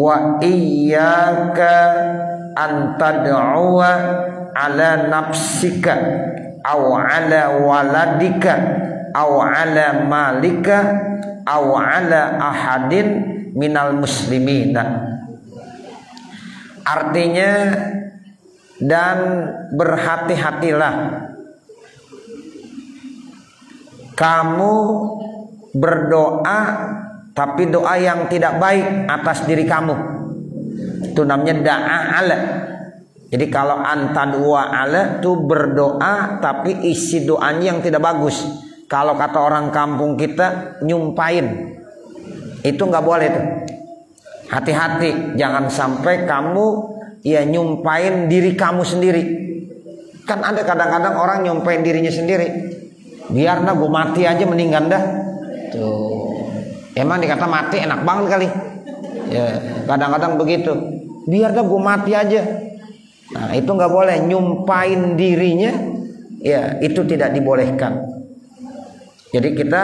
wa iyyaka an tad'uwa ala nafsika aw ala waladika aw ala malika aw ala ahadin minal muslimina. Artinya, dan berhati-hatilah kamu berdoa tapi doa yang tidak baik atas diri kamu. Itu namanya da'a ala. Jadi kalau antadua ala itu berdoa tapi isi doanya yang tidak bagus. Kalau kata orang kampung kita nyumpain, itu nggak boleh tuh. Hati-hati, jangan sampai kamu ya nyumpain diri kamu sendiri. Kan ada kadang-kadang orang nyumpain dirinya sendiri. Biar dah gue mati aja mendingan dah. Tuh, emang dikata mati enak banget kali. Ya, kadang-kadang begitu. Biar dah gue mati aja. Nah, itu nggak boleh nyumpain dirinya. Ya, itu tidak dibolehkan. Jadi kita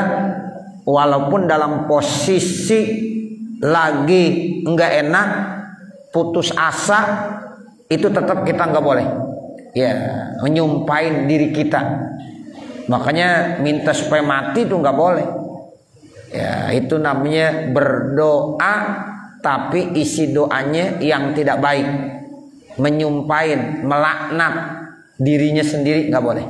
walaupun dalam posisi lagi nggak enak, putus asa, itu tetap kita nggak boleh. Ya, menyumpain diri kita. Makanya minta supaya mati itu nggak boleh. Ya, itu namanya berdoa tapi isi doanya yang tidak baik. Menyumpain, melaknat dirinya sendiri nggak boleh.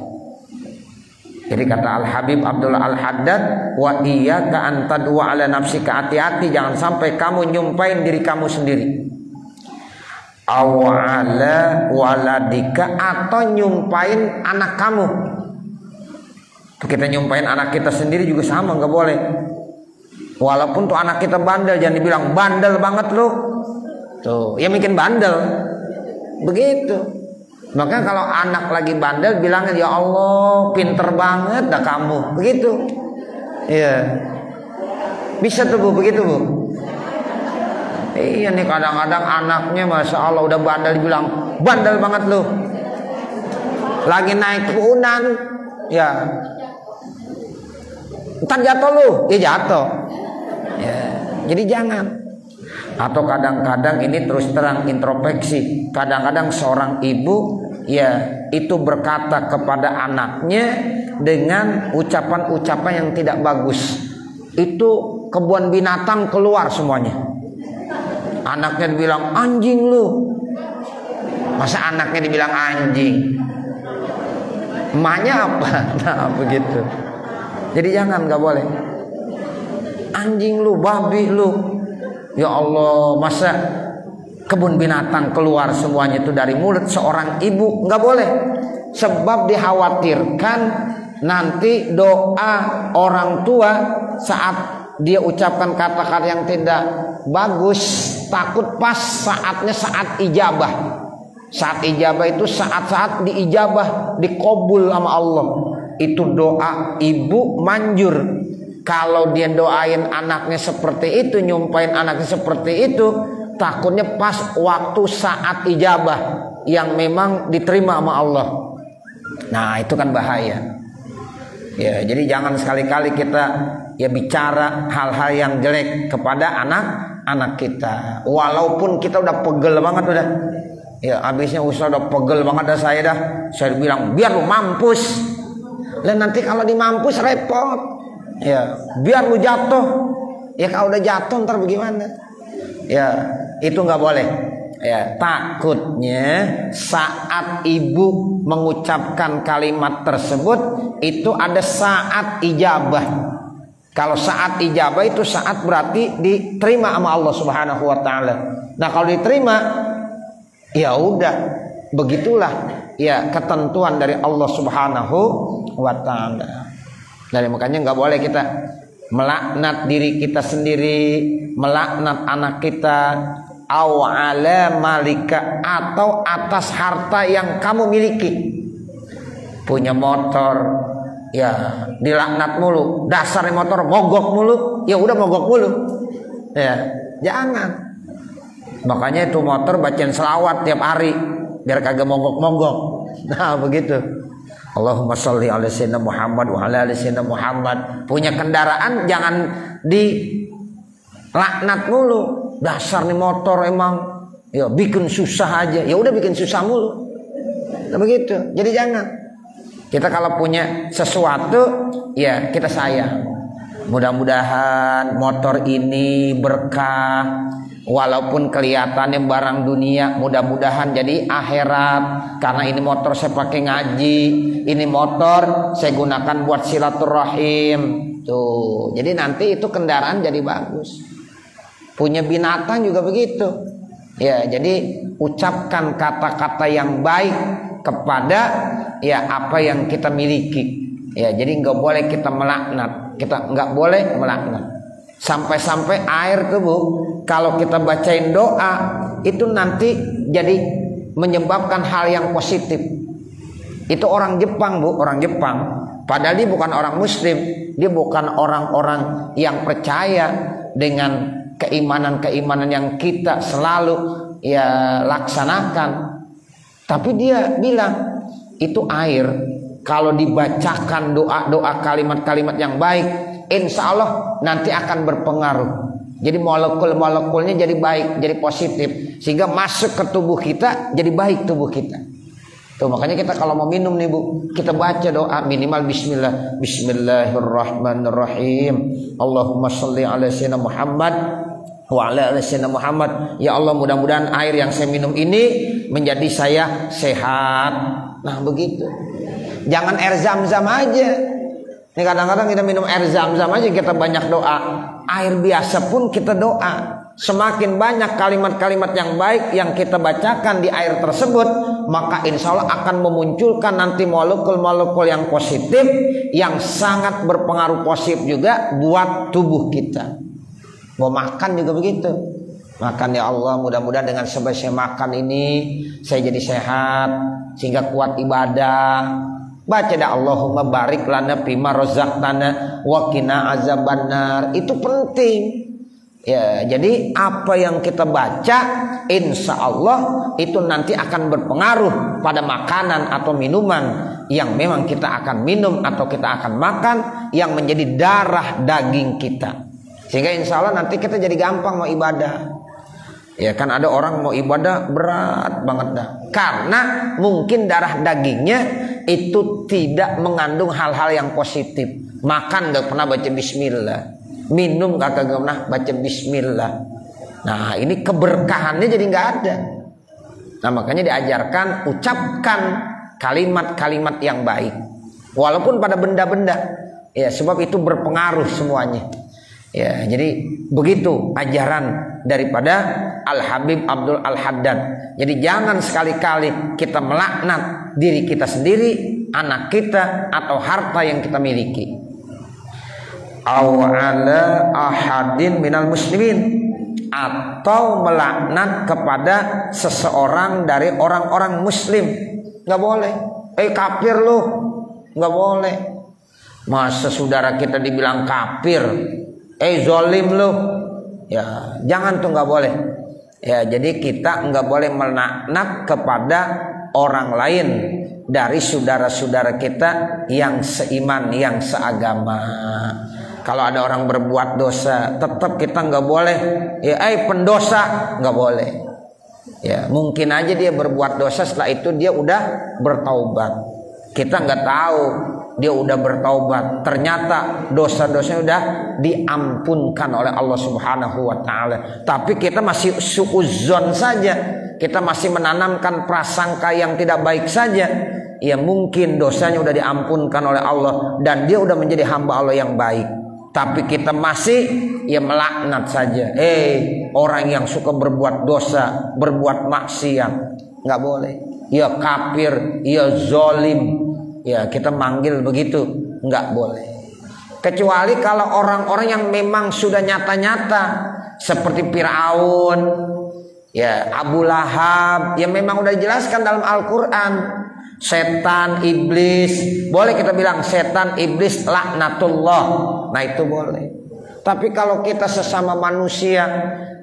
Jadi kata Al-Habib Abdullah Al-Haddad, wa iyyaka an tad'uwa ala nafsika, hati-hati jangan sampai kamu nyumpain diri kamu sendiri. Aw ala waladika, atau nyumpain anak kamu. Kita nyumpain anak kita sendiri juga sama, nggak boleh. Walaupun tuh anak kita bandel, jangan dibilang bandel banget lu. Tuh, ya mungkin bandel. Begitu. Makanya kalau anak lagi bandel bilangnya ya Allah pinter banget dah kamu, begitu. Iya. Bisa tuh Bu, begitu Bu. Iya nih kadang-kadang anaknya masya Allah udah bandel dibilang bandel banget lu. Lagi naik kunan, ya. Ntar jatuh lu, ya jatuh. Ya. Jadi jangan. Atau kadang-kadang ini terus terang introspeksi. Kadang-kadang seorang ibu ya itu berkata kepada anaknya dengan ucapan-ucapan yang tidak bagus. Itu kebun binatang keluar semuanya. Anaknya dibilang anjing lu. Masa anaknya dibilang anjing? Emaknya apa? Nah begitu. Jadi jangan, nggak boleh. Anjing lu, babi lu. Ya Allah, masa kebun binatang keluar semuanya itu dari mulut seorang ibu? Nggak boleh. Sebab dikhawatirkan nanti doa orang tua saat dia ucapkan kata-kata yang tidak bagus, takut pas saatnya saat ijabah. Saat ijabah itu saat-saat diijabah, dikabul sama Allah. Itu doa ibu manjur. Kalau dia doain anaknya seperti itu, nyumpain anaknya seperti itu, takutnya pas waktu saat ijabah yang memang diterima sama Allah. Nah itu kan bahaya. Ya, jadi jangan sekali-kali kita ya bicara hal-hal yang jelek kepada anak-anak kita. Walaupun kita udah pegel banget udah. Ya habisnya Ustaz udah pegel banget dah saya dah. Saya bilang biar lu mampus. Dan nanti kalau dimampus repot. Ya, biar lu jatuh. Ya kalau udah jatuh ntar bagaimana? Ya, itu nggak boleh. Ya, takutnya saat ibu mengucapkan kalimat tersebut itu ada saat ijabah. Kalau saat ijabah itu saat berarti diterima sama Allah Subhanahu wa taala. Nah, kalau diterima ya udah, begitulah ya ketentuan dari Allah Subhanahu wa taala. Dari makanya nggak boleh kita melaknat diri kita sendiri, melaknat anak kita, aw ala malika, atau atas harta yang kamu miliki. Punya motor, ya dilaknat mulu, dasar motor mogok mulu, ya udah mogok mulu. Ya, jangan. Makanya itu motor bacain selawat tiap hari biar kagak mogok-mogok. Nah, begitu. Allahumma sholli ala sayyidina Muhammad wa ala ali sayyidina Muhammad. Punya kendaraan jangan dilaknat mulu. dasar nih motor emang ya bikin susah aja. Ya udah bikin susah mulu. Nah, begitu. Jadi jangan. Kita kalau punya sesuatu ya kita sayang. Mudah-mudahan motor ini berkah. Walaupun kelihatannya barang dunia, mudah-mudahan jadi akhirat. Karena ini motor saya pakai ngaji, ini motor saya gunakan buat silaturahim. Tuh, jadi nanti itu kendaraan jadi bagus. Punya binatang juga begitu. Ya, jadi ucapkan kata-kata yang baik kepada ya apa yang kita miliki. Ya, jadi nggak boleh kita melaknat. Kita nggak boleh melaknat. Sampai-sampai air tuh Bu, kalau kita bacain doa itu nanti jadi menyebabkan hal yang positif. Itu orang Jepang Bu, orang Jepang. Padahal dia bukan orang Muslim, dia bukan orang-orang yang percaya dengan keimanan-keimanan yang kita selalu ya laksanakan. Tapi dia bilang itu air kalau dibacakan doa-doa kalimat-kalimat yang baik, insya Allah nanti akan berpengaruh. Jadi molekul-molekulnya jadi baik, jadi positif, sehingga masuk ke tubuh kita jadi baik tubuh kita. Tuh makanya kita kalau mau minum nih Bu, kita baca doa minimal bismillah. Bismillahirrahmanirrahim. Allahumma sholli ala sayyidina Muhammad wa ala ali sayyidina Muhammad. Ya Allah, mudah-mudahan air yang saya minum ini menjadi saya sehat. Nah begitu. Jangan air zam-zam aja. Ini kadang-kadang kita minum air zam-zam aja kita banyak doa. Air biasa pun kita doa. Semakin banyak kalimat-kalimat yang baik yang kita bacakan di air tersebut, maka insya Allah akan memunculkan nanti molekul-molekul yang positif, yang sangat berpengaruh positif juga buat tubuh kita. Mau makan juga begitu. Makan ya Allah, mudah-mudahan dengan sebab saya makan ini saya jadi sehat sehingga kuat ibadah. Baca dah Allahumma barik lana fima razaqtana wa qina azabannar. Itu penting. Ya, jadi apa yang kita baca insya Allah itu nanti akan berpengaruh pada makanan atau minuman yang memang kita akan minum atau kita akan makan, yang menjadi darah daging kita. Sehingga insya Allah nanti kita jadi gampang mau ibadah. Ya kan ada orang mau ibadah berat banget dah. Karena mungkin darah dagingnya itu tidak mengandung hal-hal yang positif. Makan gak pernah baca bismillah, minum gak pernah baca bismillah. Nah ini keberkahannya jadi gak ada. Nah makanya diajarkan ucapkan kalimat-kalimat yang baik, walaupun pada benda-benda. Ya sebab itu berpengaruh semuanya. Ya, jadi begitu ajaran daripada Al-Habib Abdul Al-Haddad. Jadi jangan sekali-kali kita melaknat diri kita sendiri, anak kita, atau harta yang kita miliki. Aw ala ahadin minal muslimin, atau melaknat kepada seseorang dari orang-orang muslim. Nggak boleh. Kafir lu, nggak boleh. Masa saudara kita dibilang kafir? Zolim lu, ya jangan tuh, nggak boleh. Ya jadi kita nggak boleh melaknat kepada orang lain dari saudara-saudara kita yang seiman, yang seagama. Kalau ada orang berbuat dosa, tetap kita nggak boleh. Ya, pendosa nggak boleh. Ya mungkin aja dia berbuat dosa, setelah itu dia udah bertaubat. Kita nggak tahu dia udah bertaubat, ternyata dosa-dosanya udah diampunkan oleh Allah Subhanahu wa taala. Tapi kita masih suudzon saja, kita masih menanamkan prasangka yang tidak baik saja. Ya mungkin dosanya udah diampunkan oleh Allah dan dia udah menjadi hamba Allah yang baik. Tapi kita masih ya melaknat saja. Orang yang suka berbuat dosa, berbuat maksiat, nggak boleh. Ya kafir, ya zolim. Ya kita manggil begitu, nggak boleh. Kecuali kalau orang-orang yang memang sudah nyata-nyata, seperti Fir'aun, ya Abu Lahab, yang memang udah dijelaskan dalam Al-Quran. Setan, iblis, boleh kita bilang setan, iblis, laknatullah. Nah itu boleh. Tapi kalau kita sesama manusia,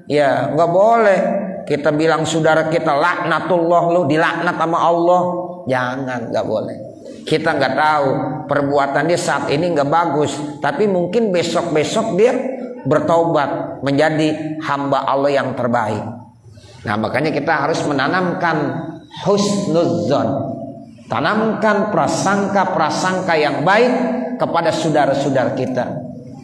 ya nggak boleh kita bilang saudara kita laknatullah, lu dilaknat sama Allah. Jangan, nggak boleh. Kita nggak tahu perbuatan dia saat ini nggak bagus, tapi mungkin besok-besok dia bertaubat menjadi hamba Allah yang terbaik. Nah, makanya kita harus menanamkan husnudzon, tanamkan prasangka-prasangka yang baik kepada saudara-saudara kita.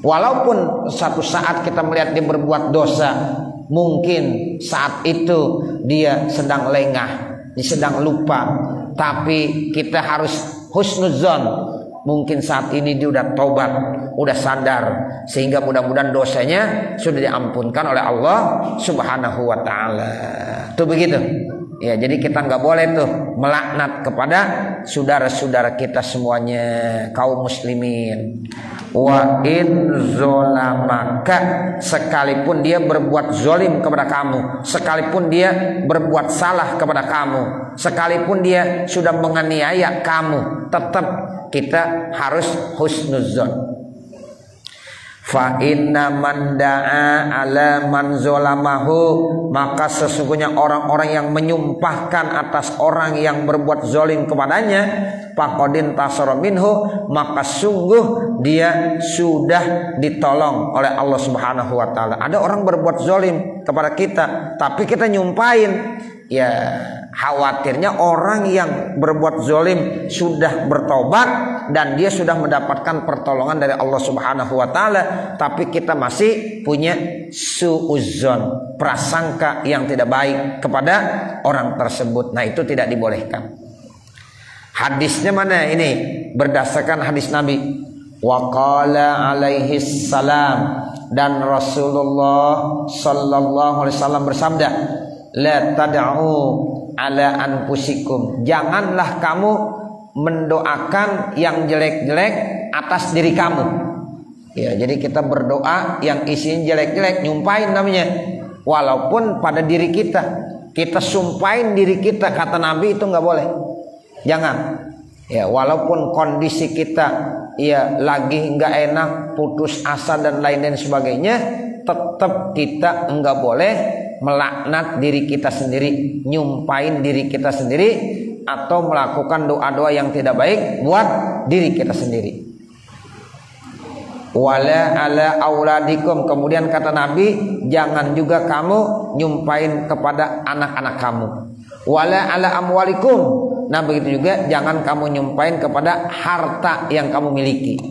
Walaupun satu saat kita melihat dia berbuat dosa, mungkin saat itu dia sedang lengah, dia sedang lupa, tapi kita harus husnudzon. Mungkin saat ini dia udah taubat, udah sadar, sehingga mudah-mudahan dosanya sudah diampunkan oleh Allah Subhanahu wa taala. Tuh begitu. Ya, jadi kita nggak boleh tuh melaknat kepada saudara-saudara kita semuanya, kaum muslimin. Wa in zolamaka, sekalipun dia berbuat zolim kepada kamu, sekalipun dia berbuat salah kepada kamu, sekalipun dia sudah menganiaya kamu, tetap kita harus husnudzon. Fa inna man da'a ala man zolamahu, maka sesungguhnya orang-orang yang menyumpahkan atas orang yang berbuat zolim kepadanya, faqadin tasara minhu, maka sungguh dia sudah ditolong oleh Allah Subhanahu wa taala. Ada orang berbuat zolim kepada kita, tapi kita nyumpahin, ya khawatirnya orang yang berbuat zolim sudah bertobat dan dia sudah mendapatkan pertolongan dari Allah Subhanahu wa taala, tapi kita masih punya suudzon, prasangka yang tidak baik kepada orang tersebut. Nah, itu tidak dibolehkan. Hadisnya mana ini? Berdasarkan hadis Nabi. Wa qala alaihi salam, dan Rasulullah sallallahu alaihi wasallam bersabda, la tad'u ala anfusikum, janganlah kamu mendoakan yang jelek-jelek atas diri kamu. Ya, jadi kita berdoa yang isinya jelek-jelek, nyumpahin namanya. Walaupun pada diri kita sumpahin diri kita, kata Nabi itu nggak boleh. Jangan. Ya, walaupun kondisi kita ya lagi nggak enak, putus asa dan lain-lain sebagainya, tetap kita nggak boleh melaknat diri kita sendiri, nyumpahin diri kita sendiri, atau melakukan doa-doa yang tidak baik buat diri kita sendiri. Wala ala auladikum, kemudian kata Nabi, jangan juga kamu nyumpahin kepada anak-anak kamu. Wala ala amwalikum, nah begitu juga jangan kamu nyumpahin kepada harta yang kamu miliki.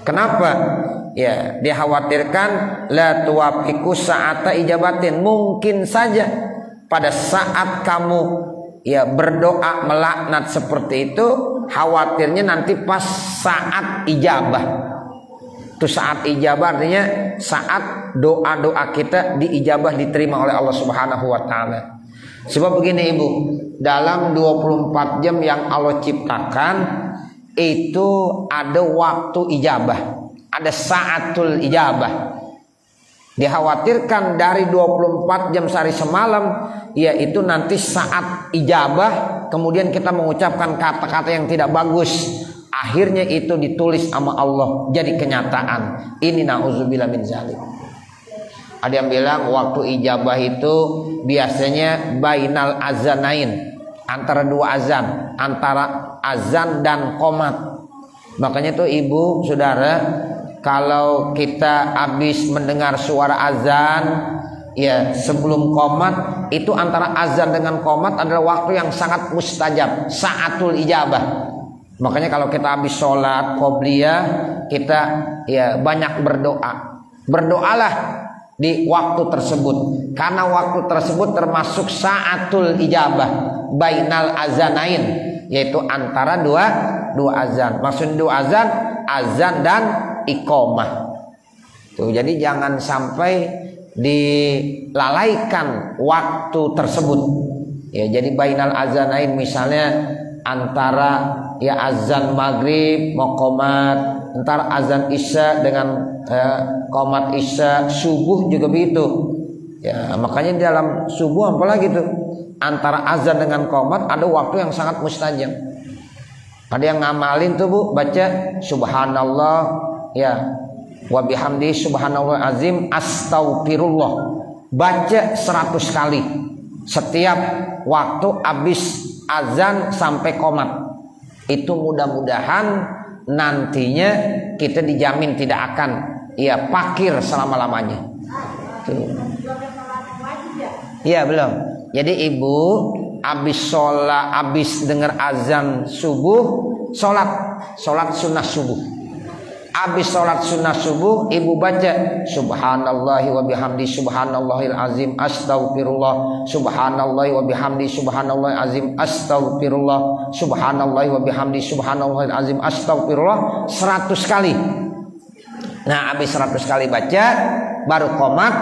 Kenapa? Ya, dikhawatirkan la tuwafiqu sa'ata ijabatin, mungkin saja pada saat kamu ya berdoa melaknat seperti itu, khawatirnya nanti pas saat ijabah. Itu saat ijabah artinya saat doa-doa kita diijabah, diterima oleh Allah Subhanahu wa taala. Sebab begini Ibu, dalam 24 jam yang Allah ciptakan itu ada waktu ijabah, ada saatul ijabah. Dikhawatirkan dari 24 jam sehari semalam, yaitu nanti saat ijabah kemudian kita mengucapkan kata-kata yang tidak bagus, akhirnya itu ditulis sama Allah jadi kenyataan. Ini na'udzubillah min zalik. Ada yang bilang waktu ijabah itu biasanya bainal azanain, antara dua azan, antara azan dan qomat. Makanya tuh Ibu, Saudara, kalau kita habis mendengar suara azan ya sebelum qomat, itu antara azan dengan qomat adalah waktu yang sangat mustajab, saatul ijabah. Makanya kalau kita habis sholat qobliyah, kita ya banyak berdoa. Berdoalah di waktu tersebut, karena waktu tersebut termasuk saatul ijabah bainal azanain, yaitu antara dua azan. Maksud dua azan, azan dan iqamah. Tuh, jadi jangan sampai dilalaikan waktu tersebut. Ya, jadi bainal azanain misalnya antara ya azan maghrib mau qomat, antara azan isya dengan qomat isya, subuh juga begitu. Ya, makanya dalam subuh apalagi tuh antara azan dengan qomat ada waktu yang sangat mustajab. Ada yang ngamalin tuh Bu, baca subhanallah ya wa bihamdi subhanallah azim astaghfirullah, baca 100 kali setiap waktu habis azan sampai qomat. Itu mudah-mudahan nantinya kita dijamin tidak akan ya fakir selama-lamanya. Tuh. Iya belum. Jadi ibu habis dengar azan subuh, sholat sunnah subuh. Habis sholat sunnah subuh, ibu baca subhanallahi wa bihamdi subhanallahil azim astaghfirullah, subhanallahi wa bihamdi subhanallahil azim astaghfirullah, subhanallahi wa bihamdi subhanallahil azim astaghfirullah 100 kali. Nah, habis 100 kali baca, baru qomat,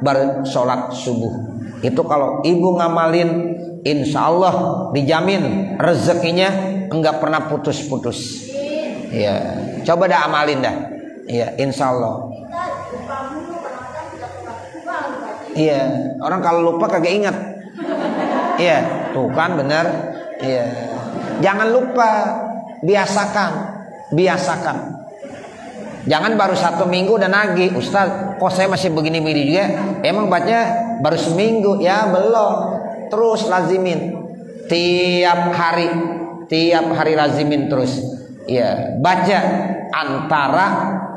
baru sholat subuh. Itu kalau ibu ngamalin, insya Allah dijamin rezekinya enggak pernah putus-putus. Ya, coba dah amalin dah. Ya, insya Allah. Iya, orang kalau lupa kagak ingat. Iya, tuh kan benar. Iya, jangan lupa, biasakan. Jangan baru 1 minggu udah nagih, Ustaz, kok saya masih begini-begini juga? Emang baca baru seminggu? Ya belum. Terus lazimin. Tiap hari lazimin terus. Ya, baca antara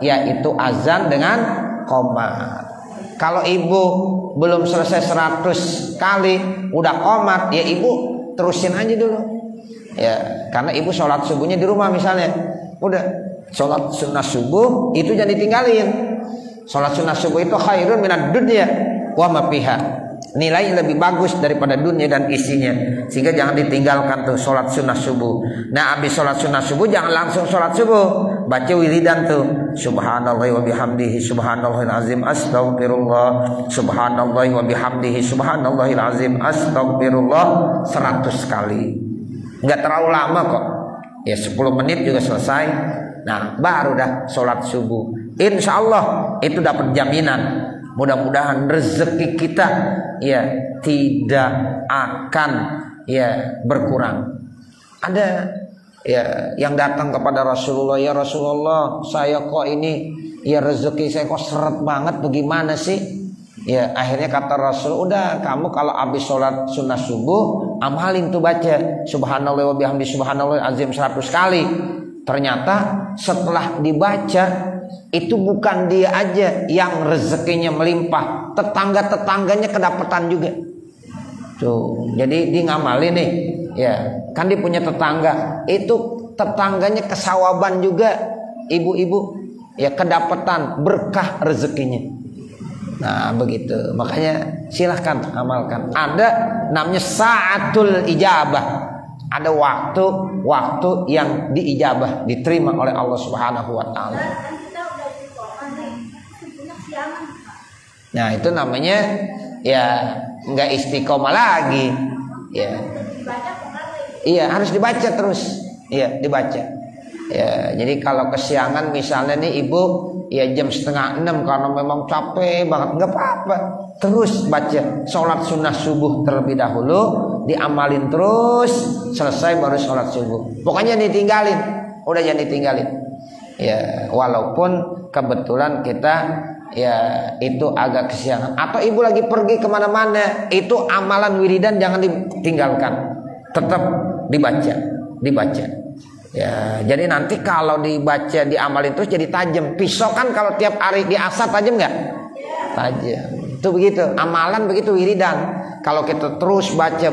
yaitu azan dengan qomat. Kalau ibu belum selesai 100 kali udah qomat, ya ibu terusin aja dulu. Ya, karena ibu sholat subuhnya di rumah misalnya. Udah sholat sunnah subuh itu jangan ditinggalin. Sholat sunnah subuh itu khairun minad dunya wa ma fiha. Nilai lebih bagus daripada dunia dan isinya. Sehingga jangan ditinggalkan tuh sholat sunnah subuh. Nah, habis sholat sunnah subuh jangan langsung sholat subuh, baca wiridan tuh subhanallahi wa bihamdihi subhanallahil azim astaghfirullah, subhanallahi wa bihamdihi subhanallahil azim astaghfirullah 100 kali. Enggak terlalu lama kok. Ya 10 menit juga selesai. Nah, baru dah sholat subuh. Insya Allah itu dapat jaminan. Mudah-mudahan rezeki kita ya tidak akan ya berkurang. Ada ya yang datang kepada Rasulullah, ya Rasulullah, saya kok ini ya rezeki saya kok seret banget, bagaimana sih? Ya akhirnya kata Rasul, udah kamu kalau habis sholat sunnah subuh amalin tuh baca subhanallah wa bihamdi subhanallah azim 100 kali. Ternyata setelah dibaca itu bukan dia aja yang rezekinya melimpah, tetangga-tetangganya kedapatan juga. Tuh, jadi dia ngamalin nih, ya kan dia punya tetangga, itu tetangganya kesawaban juga, ibu-ibu, ya kedapatan berkah rezekinya. Nah begitu, makanya silahkan amalkan. Ada namanya sa'atul ijabah. Ada waktu yang diijabah, diterima oleh Allah Subhanahu wa taala. Nah, itu namanya ya enggak istiqomah lagi. Ya. Iya, harus dibaca terus. Iya, dibaca. Ya, jadi kalau kesiangan misalnya nih ibu ya jam 5:30 karena memang capek banget, enggak apa-apa. Terus baca sholat sunnah subuh terlebih dahulu, diamalin terus, selesai baru sholat subuh. Pokoknya ditinggalin, udah jangan ditinggalin. Ya, walaupun kebetulan kita ya itu agak kesiangan, atau ibu lagi pergi kemana-mana, itu amalan wiridan jangan ditinggalkan, tetap dibaca. Ya, jadi nanti kalau dibaca diamalin terus jadi tajam. Pisau kan kalau tiap hari diasah tajam nggak? Tajam. Itu begitu. Amalan begitu wiridan. Kalau kita terus baca,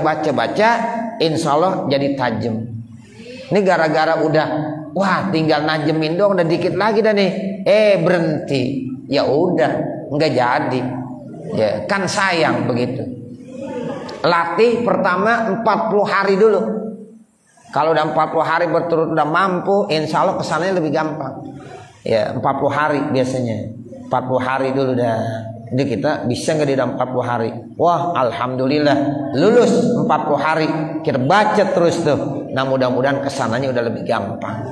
insya Allah jadi tajam. Ini gara-gara udah, wah tinggal najemin dong, udah dikit lagi dah nih. Berhenti. Ya udah, nggak jadi. Ya kan sayang begitu. Latih pertama 40 hari dulu. Kalau udah 40 hari berturut udah mampu, insya Allah kesannya lebih gampang. Ya 40 hari biasanya. 40 hari dulu dah. Jadi kita bisa nggak di dalam 40 hari? Wah alhamdulillah lulus 40 hari. Kita baca terus tuh. Nah mudah-mudahan kesananya udah lebih gampang.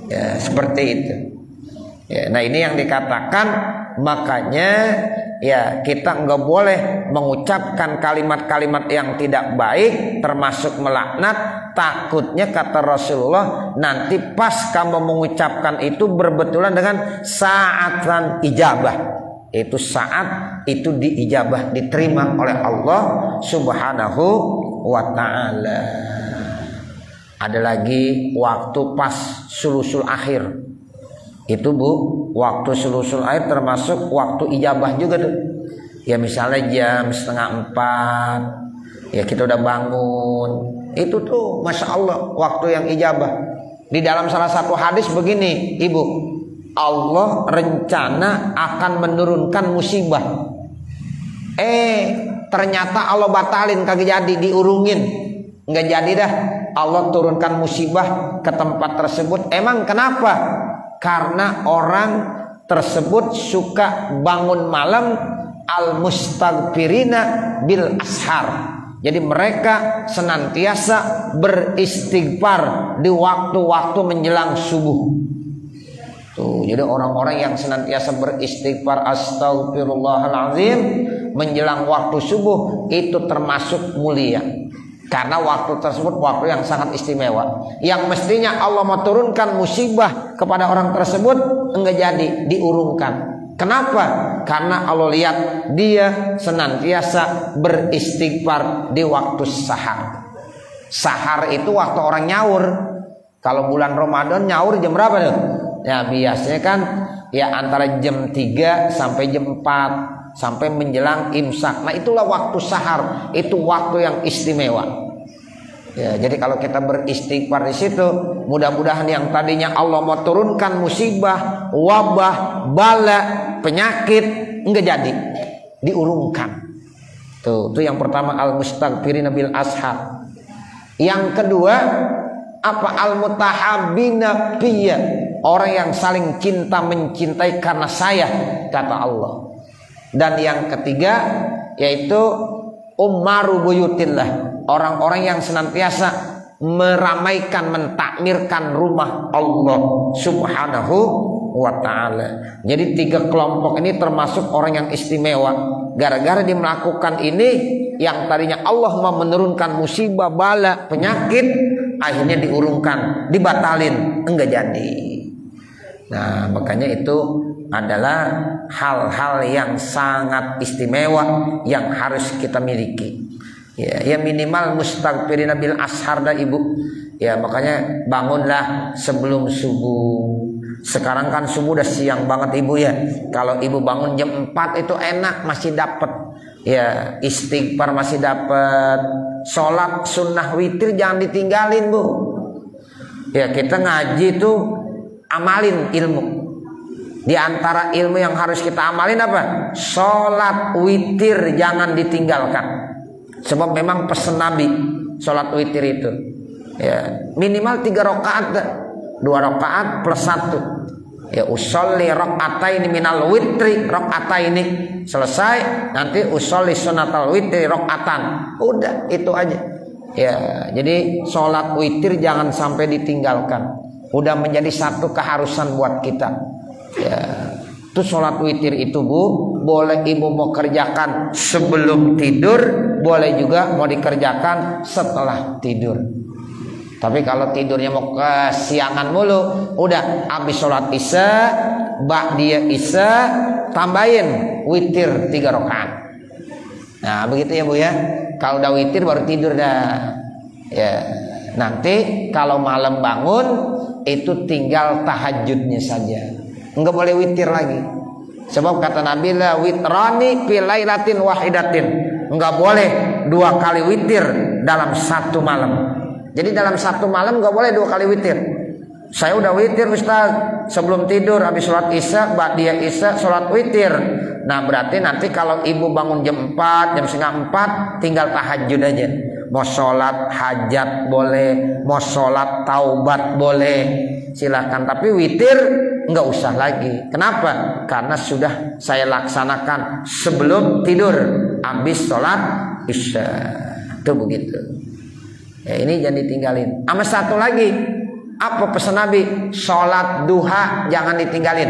Ya seperti itu. Ya, nah ini yang dikatakan, makanya ya kita nggak boleh mengucapkan kalimat-kalimat yang tidak baik, termasuk melaknat. Takutnya kata Rasulullah nanti pas kamu mengucapkan itu berbetulan dengan saatan ijabah. Itu saat itu diijabah, diterima oleh Allah Subhanahu wa ta'ala. Ada lagi waktu pas sulusul akhir. Itu Bu, waktu sulusul akhir termasuk waktu ijabah juga tuh. Ya misalnya jam 3:30, ya kita udah bangun. Itu tuh Masya Allah waktu yang ijabah. Di dalam salah satu hadis begini Ibu, Allah rencana akan menurunkan musibah. Ternyata Allah batalin, kagak jadi, diurungin. Nggak jadi dah. Allah turunkan musibah ke tempat tersebut. Emang kenapa? Karena orang tersebut suka bangun malam, al-mustaghfirina bil ashar. Jadi mereka senantiasa beristighfar di waktu-waktu menjelang subuh. Tuh, jadi orang-orang yang senantiasa beristighfar astagfirullahalazim menjelang waktu subuh itu termasuk mulia. Karena waktu tersebut waktu yang sangat istimewa. Yang mestinya Allah mau turunkan musibah kepada orang tersebut, enggak jadi, diurungkan. Kenapa? Karena Allah lihat dia senantiasa beristighfar di waktu sahar. Sahar itu waktu orang nyaur. Kalau bulan Ramadan nyaur jam berapa tuh? Ya biasanya kan ya antara jam 3 sampai jam 4 sampai menjelang imsak. Nah itulah waktu sahar, itu waktu yang istimewa. Ya, jadi kalau kita beristighfar di situ, mudah-mudahan yang tadinya Allah mau turunkan musibah, wabah, bala, penyakit, enggak jadi, diurungkan. Tuh, itu yang pertama al-mustaghfirina bil ashar. Yang kedua apa? Al-mutahabbina fiyya, orang yang saling cinta mencintai karena saya, kata Allah. Dan yang ketiga yaitu ummaru buyutillah, orang-orang yang senantiasa meramaikan, mentakmirkan rumah Allah Subhanahu wa ta'ala. Jadi 3 kelompok ini termasuk orang yang istimewa. Gara-gara dia melakukan ini, yang tadinya Allah mau menurunkan musibah, bala, penyakit, akhirnya diurungkan, dibatalin, enggak jadi. Nah makanya itu adalah hal-hal yang sangat istimewa yang harus kita miliki. Ya minimal mustaghfirina bil ashar dah Ibu. Ya makanya bangunlah sebelum subuh. Sekarang kan subuh udah siang banget Ibu ya. Kalau Ibu bangun jam 4 itu enak, masih dapat. Ya istighfar masih dapat. Sholat sunnah witir jangan ditinggalin Bu. Ya kita ngaji tuh amalin ilmu. Di antara ilmu yang harus kita amalin apa? Sholat witir jangan ditinggalkan. Sebab memang pesan Nabi sholat witir itu ya minimal 3 rakaat, 2 rakaat plus 1. Ya usolli rakaataini minal witri rakaataini, selesai nanti usolli sunatal witri rakaatan. Udah itu aja. Ya jadi sholat witir jangan sampai ditinggalkan. Udah menjadi satu keharusan buat kita. Ya, itu sholat witir itu Bu, boleh Ibu mau kerjakan sebelum tidur, boleh juga mau dikerjakan setelah tidur. Tapi kalau tidurnya mau kesiangan mulu, udah habis sholat isya, ba'diyah isya, tambahin witir 3 rakaat. Nah begitu ya Bu ya. Kalau udah witir baru tidur dah. Ya, nanti kalau malam bangun itu tinggal tahajudnya saja. Enggak boleh witir lagi. Sebab kata Nabi la witrani fi lailatin wahidatin. Enggak boleh 2 kali witir dalam 1 malam. Jadi dalam 1 malam enggak boleh 2 kali witir. Saya udah witir Ustaz, sebelum tidur habis sholat isya, ba'diyah isya, sholat witir. Nah berarti nanti kalau Ibu bangun jam 4, jam setengah 4, tinggal tahajud aja. Mau sholat hajat boleh, mau sholat taubat boleh, silahkan. Tapi witir nggak usah lagi. Kenapa? Karena sudah saya laksanakan sebelum tidur, habis sholat isya. Itu begitu. Ya ini jangan ditinggalin. Sama satu lagi, apa pesan Nabi? Sholat duha jangan ditinggalin.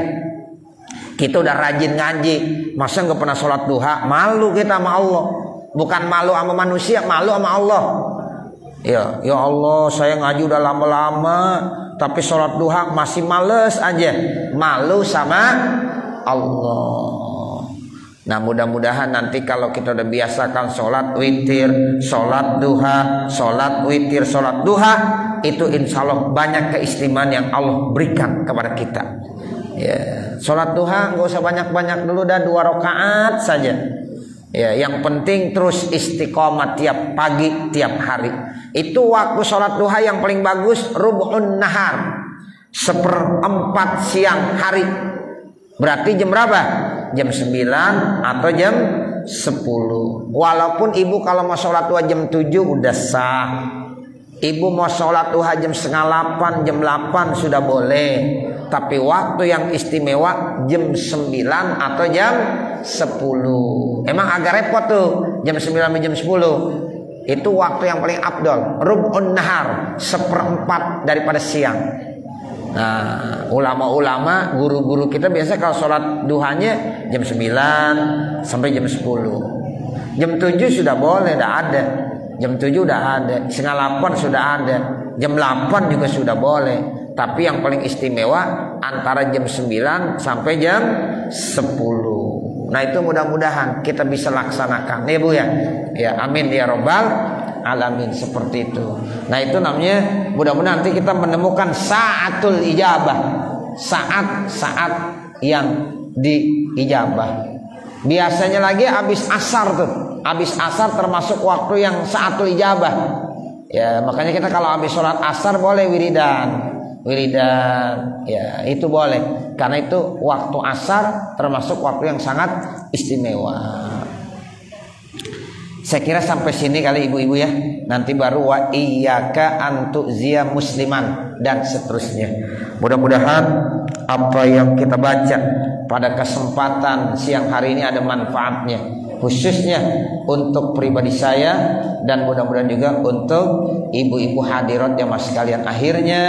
Kita udah rajin ngaji, masa nggak pernah sholat duha? Malu kita sama Allah. Bukan malu sama manusia, malu sama Allah. Ya Allah, saya ngaji udah lama-lama, tapi sholat duha masih males aja. Malu sama Allah. Nah mudah-mudahan nanti kalau kita udah biasakan sholat witir, sholat duha, sholat witir, sholat duha, itu insya Allah banyak keistimewaan yang Allah berikan kepada kita. Ya, sholat duha nggak usah banyak-banyak dulu, dah 2 rakaat saja. Ya, yang penting terus istiqomah tiap pagi, tiap hari. Itu waktu sholat duha yang paling bagus, rub'un nahar, 1/4 siang hari. Berarti jam berapa? Jam 9 atau jam 10. Walaupun ibu kalau mau sholat duha jam 7 udah sah. Ibu mau sholat duha jam 7:30, jam 8 sudah boleh. Tapi waktu yang istimewa jam 9 atau jam 10. Emang agak repot tuh jam 9 sampai jam 10. Itu waktu yang paling afdol. Rub'un nahar, 1/4 daripada siang. Nah, ulama-ulama, guru-guru kita biasa kalau sholat duhanya jam 9 sampai jam 10. Jam 7 sudah boleh, udah ada. Jam 7 udah ada, 7:30 sudah ada, jam 8 juga sudah boleh. Tapi yang paling istimewa antara jam 9 sampai jam 10. Nah itu mudah-mudahan kita bisa laksanakan ya Bu ya. Ya amin ya robbal alamin, seperti itu. Nah itu namanya mudah-mudahan nanti kita menemukan saatul ijabah, saat-saat yang diijabah. Biasanya lagi habis asar tuh. Habis asar termasuk waktu yang saatul ijabah. Ya, makanya kita kalau habis sholat asar boleh wiridan. Ya, itu boleh. Karena itu waktu asar termasuk waktu yang sangat istimewa. Saya kira sampai sini kali ibu-ibu ya. Nanti baru wa iyyaka an tu'ziya musliman dan seterusnya. Mudah-mudahan apa yang kita baca pada kesempatan siang hari ini ada manfaatnya, khususnya untuk pribadi saya dan mudah-mudahan juga untuk ibu-ibu hadirat jamaah sekalian. Akhirnya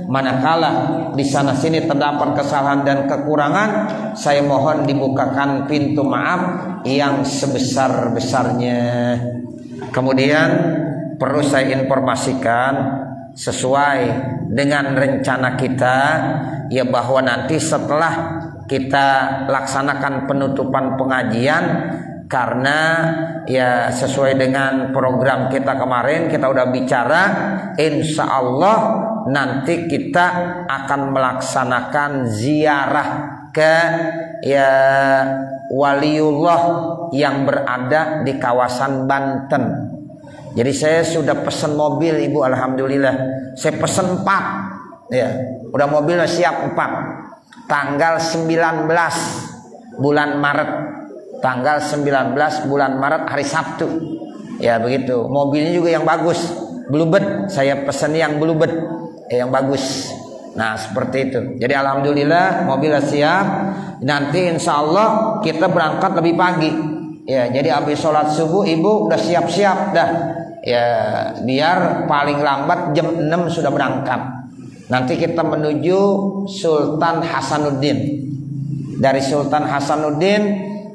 manakala di sana sini terdapat kesalahan dan kekurangan, saya mohon dibukakan pintu maaf yang sebesar-besarnya. Kemudian perlu saya informasikan sesuai dengan rencana kita ya, bahwa nanti setelah kita laksanakan penutupan pengajian, karena ya sesuai dengan program kita kemarin kita udah bicara, insya Allah nanti kita akan melaksanakan ziarah ke ya waliullah yang berada di kawasan Banten. Jadi saya sudah pesan mobil ibu, alhamdulillah. Saya pesan 4 ya, udah mobilnya siap 4. Tanggal 19 bulan Maret, tanggal 19 bulan Maret hari Sabtu. Ya begitu. Mobilnya juga yang bagus, Bluebird. Saya pesan yang Bluebird, yang bagus. Nah seperti itu. Jadi alhamdulillah mobilnya siap. Nanti insya Allah kita berangkat lebih pagi. Ya jadi habis sholat subuh ibu udah siap-siap dah. Ya biar paling lambat jam 6 sudah berangkat. Nanti kita menuju Sultan Hasanuddin. Dari Sultan Hasanuddin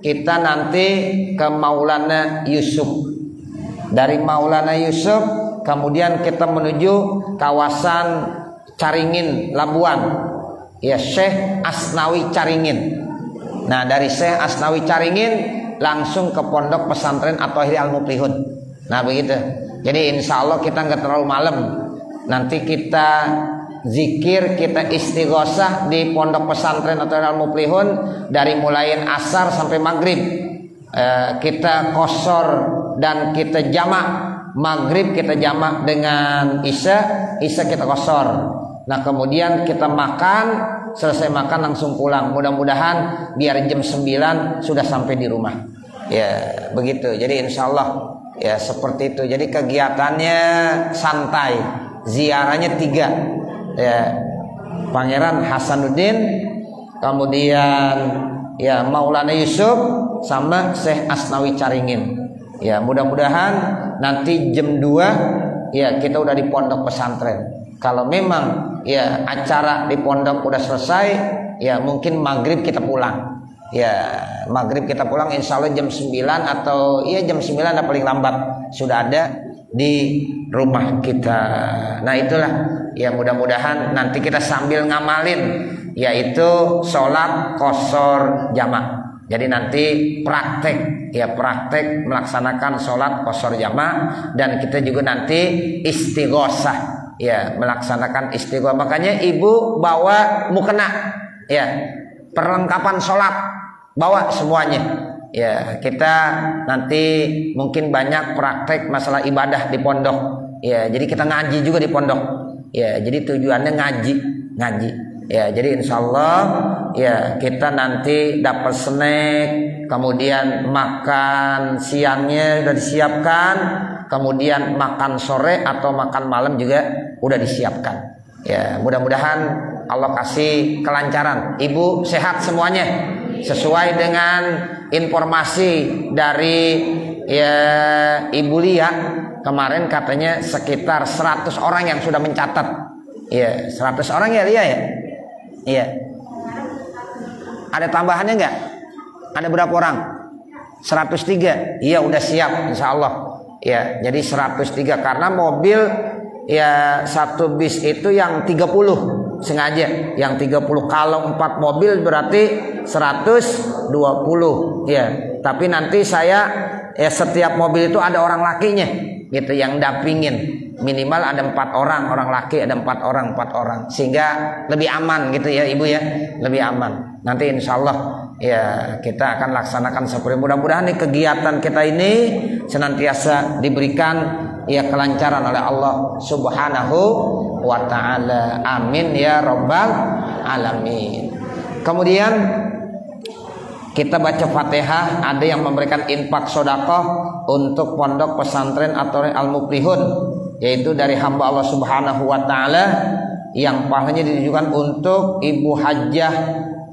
kita nanti ke Maulana Yusuf. Dari Maulana Yusuf kemudian kita menuju kawasan Caringin Labuan. Ya Syekh Asnawi Caringin. Nah dari Syekh Asnawi Caringin langsung ke Pondok Pesantren At-Thahiri Al-Muflihun. Nah begitu. Jadi insya Allah kita nggak terlalu malam. Nanti kita zikir, kita istighosah di Pondok Pesantren At-Thahiri Al-Muflihun dari mulai asar sampai maghrib. Kita qashar dan kita jamak. Maghrib kita jamak dengan isya kita qashar. Nah kemudian kita makan, selesai makan langsung pulang. Mudah-mudahan biar jam 9 sudah sampai di rumah. Ya begitu. Jadi insya Allah ya seperti itu. Jadi kegiatannya santai, ziarahnya 3. Ya, Pangeran Hasanuddin, kemudian ya Maulana Yusuf sama Syekh Asnawi Caringin. Ya mudah-mudahan nanti jam 2 ya kita udah di pondok pesantren. Kalau memang ya acara di pondok udah selesai, ya mungkin maghrib kita pulang. Ya maghrib kita pulang insya Allah jam 9 atau ya jam 9 ada paling lambat sudah ada di rumah kita. Nah itulah ya, mudah-mudahan nanti kita sambil ngamalin yaitu sholat qashar jamak. Jadi nanti praktek melaksanakan sholat qashar jamak, dan kita juga nanti istighosah ya, melaksanakan istighosah. Makanya ibu bawa mukena Ya, perlengkapan sholat bawa semuanya. Ya, kita nanti mungkin banyak praktek masalah ibadah di pondok. Ya, jadi kita ngaji juga di pondok. Ya, jadi tujuannya ngaji. Ya, jadi insya Allah ya kita nanti dapat snack, kemudian makan siangnya sudah disiapkan, kemudian makan sore atau makan malam juga udah disiapkan. Ya, mudah-mudahan Allah kasih kelancaran. Ibu sehat semuanya sesuai dengan informasi dari ya Ibu Lia kemarin, katanya sekitar 100 orang yang sudah mencatat. Ya, 100 orang ya Lia ya. Iya. Ada tambahannya enggak? Ada berapa orang? 103. Iya, udah siap insya Allah. Ya, jadi 103 karena mobil ya satu bis itu yang 30 sengaja, yang 30. Kalau 4 mobil berarti 120 ya. Tapi nanti saya ya setiap mobil itu ada orang lakinya gitu yang dampingin. Minimal ada 4 orang, orang laki ada 4 orang, sehingga lebih aman gitu ya Ibu ya, lebih aman. Nanti insya Allah ya kita akan laksanakan seperti, mudah-mudahan nih kegiatan kita ini senantiasa diberikan ya kelancaran oleh Allah Subhanahu wa ta'ala. Amin ya rabbal alamin. Kemudian kita baca Fatihah, ada yang memberikan infak sedekah untuk pondok pesantren atau Al-Muflihun, yaitu dari hamba Allah Subhanahu wa ta'ala yang pahalanya ditujukan untuk Ibu Hajjah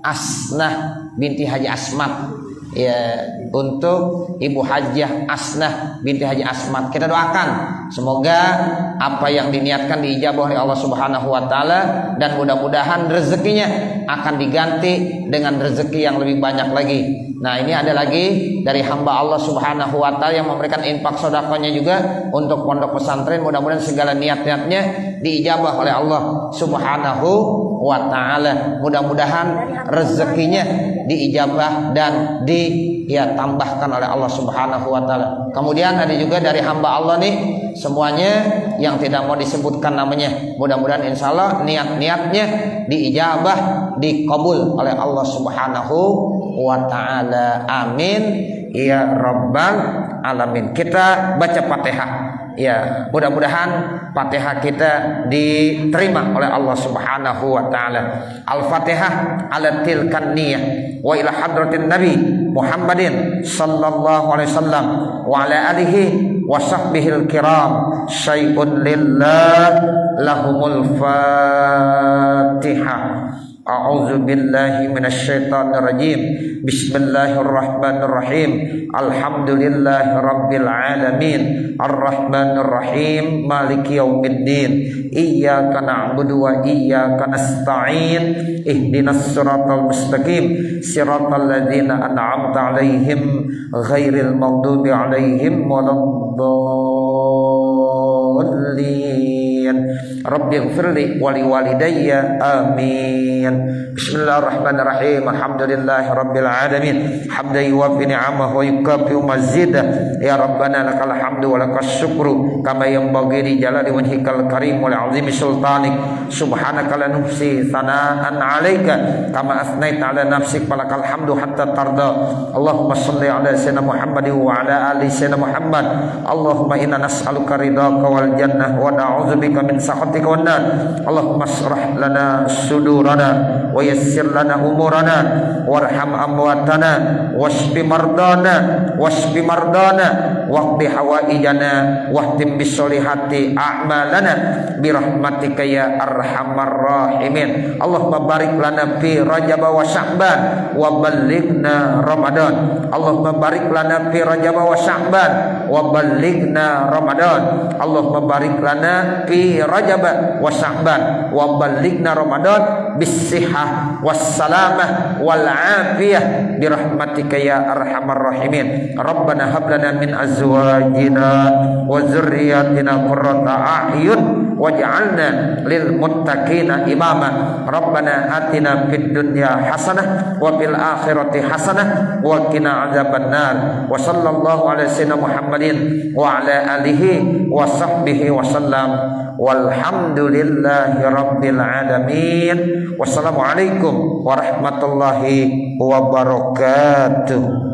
Asnah binti Haji Asmat. Ya, untuk Ibu Hajjah Asnah binti Haji Asmat, kita doakan semoga apa yang diniatkan diijabah oleh Allah Subhanahu wa ta'ala, dan mudah-mudahan rezekinya akan diganti dengan rezeki yang lebih banyak lagi. Nah, ini ada lagi dari hamba Allah Subhanahu wa ta'ala yang memberikan infak sedekahnya juga untuk pondok pesantren. Mudah-mudahan segala niat-niatnya diijabah oleh Allah Subhanahu wa ta'ala. Mudah-mudahan rezekinya diijabah dan tambahkan oleh Allah Subhanahu wa ta'ala. Kemudian ada juga dari hamba Allah nih, semuanya yang tidak mau disebutkan namanya, mudah-mudahan insya Allah niat-niatnya diijabah, dikabul oleh Allah Subhanahu wa ta'ala. Amin ya rabbal alamin. Kita baca Fatihah. Ya, mudah-mudahan Fatihah kita diterima oleh Allah Subhanahu wa ta'ala. Al-Fatihah ala tilkan niyah wa ila hadratin Nabi Muhammadin sallallahu alaihi wasallam wa ala alihi wa sahbihil kiram. Syai'un lillah lahumul Fatihah. A'udzu billahi minasyaitonir rajim. Bismillahirrahmanirrahim. Alhamdulillahi rabbil alamin. Arrahmanir rahim. Maliki yaumiddin. Iyyaka na'budu wa iyyaka nasta'in. Ihdinas siratal mustaqim. Siratal ladzina an'amta 'alaihim ghairil maghdubi 'alaihim waladdallin. Rabbighfirli wa liwalidayya amin. Bismillahirrahmanirrahim. Alhamdulillahi rabbil alamin. Hamdan yuwaffi ni'amahu wa yukafi mazidah. Ya Rabbana lakal hamdu wa lakas syukru kama yanbaghi li jalali wajhikal karim wa li'azimi sultanik. Subhanaka la nuhsi thana'an 'alaika kama asnaita 'ala nafsik falakal hamdu hatta tarda. Allahumma shalli 'ala sayyidina Muhammadin wa 'ala ali sayyidina Muhammad. Allahumma inna nas'aluka ridhaka wal jannah wa na'udzubika min sakhatika wan nar. Allahumma shrah lana sudurana wa yassir lana umurana warham amwatana washfi mardana waqdi hawaijana wahtim bisolihati a'malana birahmatika ya arhamar rahimin. Allahumma barik lana fi Rajab wa Sya'ban wa ballighna Ramadan. Allahumma barik lana fi Rajab wa Sya'ban wa ballighna Ramadan. Allahumma barik lana fi Rajab wa Sya'ban wa ballighna Ramadan bis-sihhah was-salamah wal afiyah birahmatika ya arhamar rahimin. Rabbana hab lana min azwajina wa dzurriyyatina qurrata a'yun waj'alna lil muttaqina imama. Rabbana atina fid dunya hasanah wa fil akhirati hasanah wa qina adzabannar. Wa sallallahu ala sayyidina Muhammadin wa ala alihi wa sahbihi wa sallam. Walhamdulillahi rabbil alamin. Wassalamualaikum warahmatullahi wabarakatuh.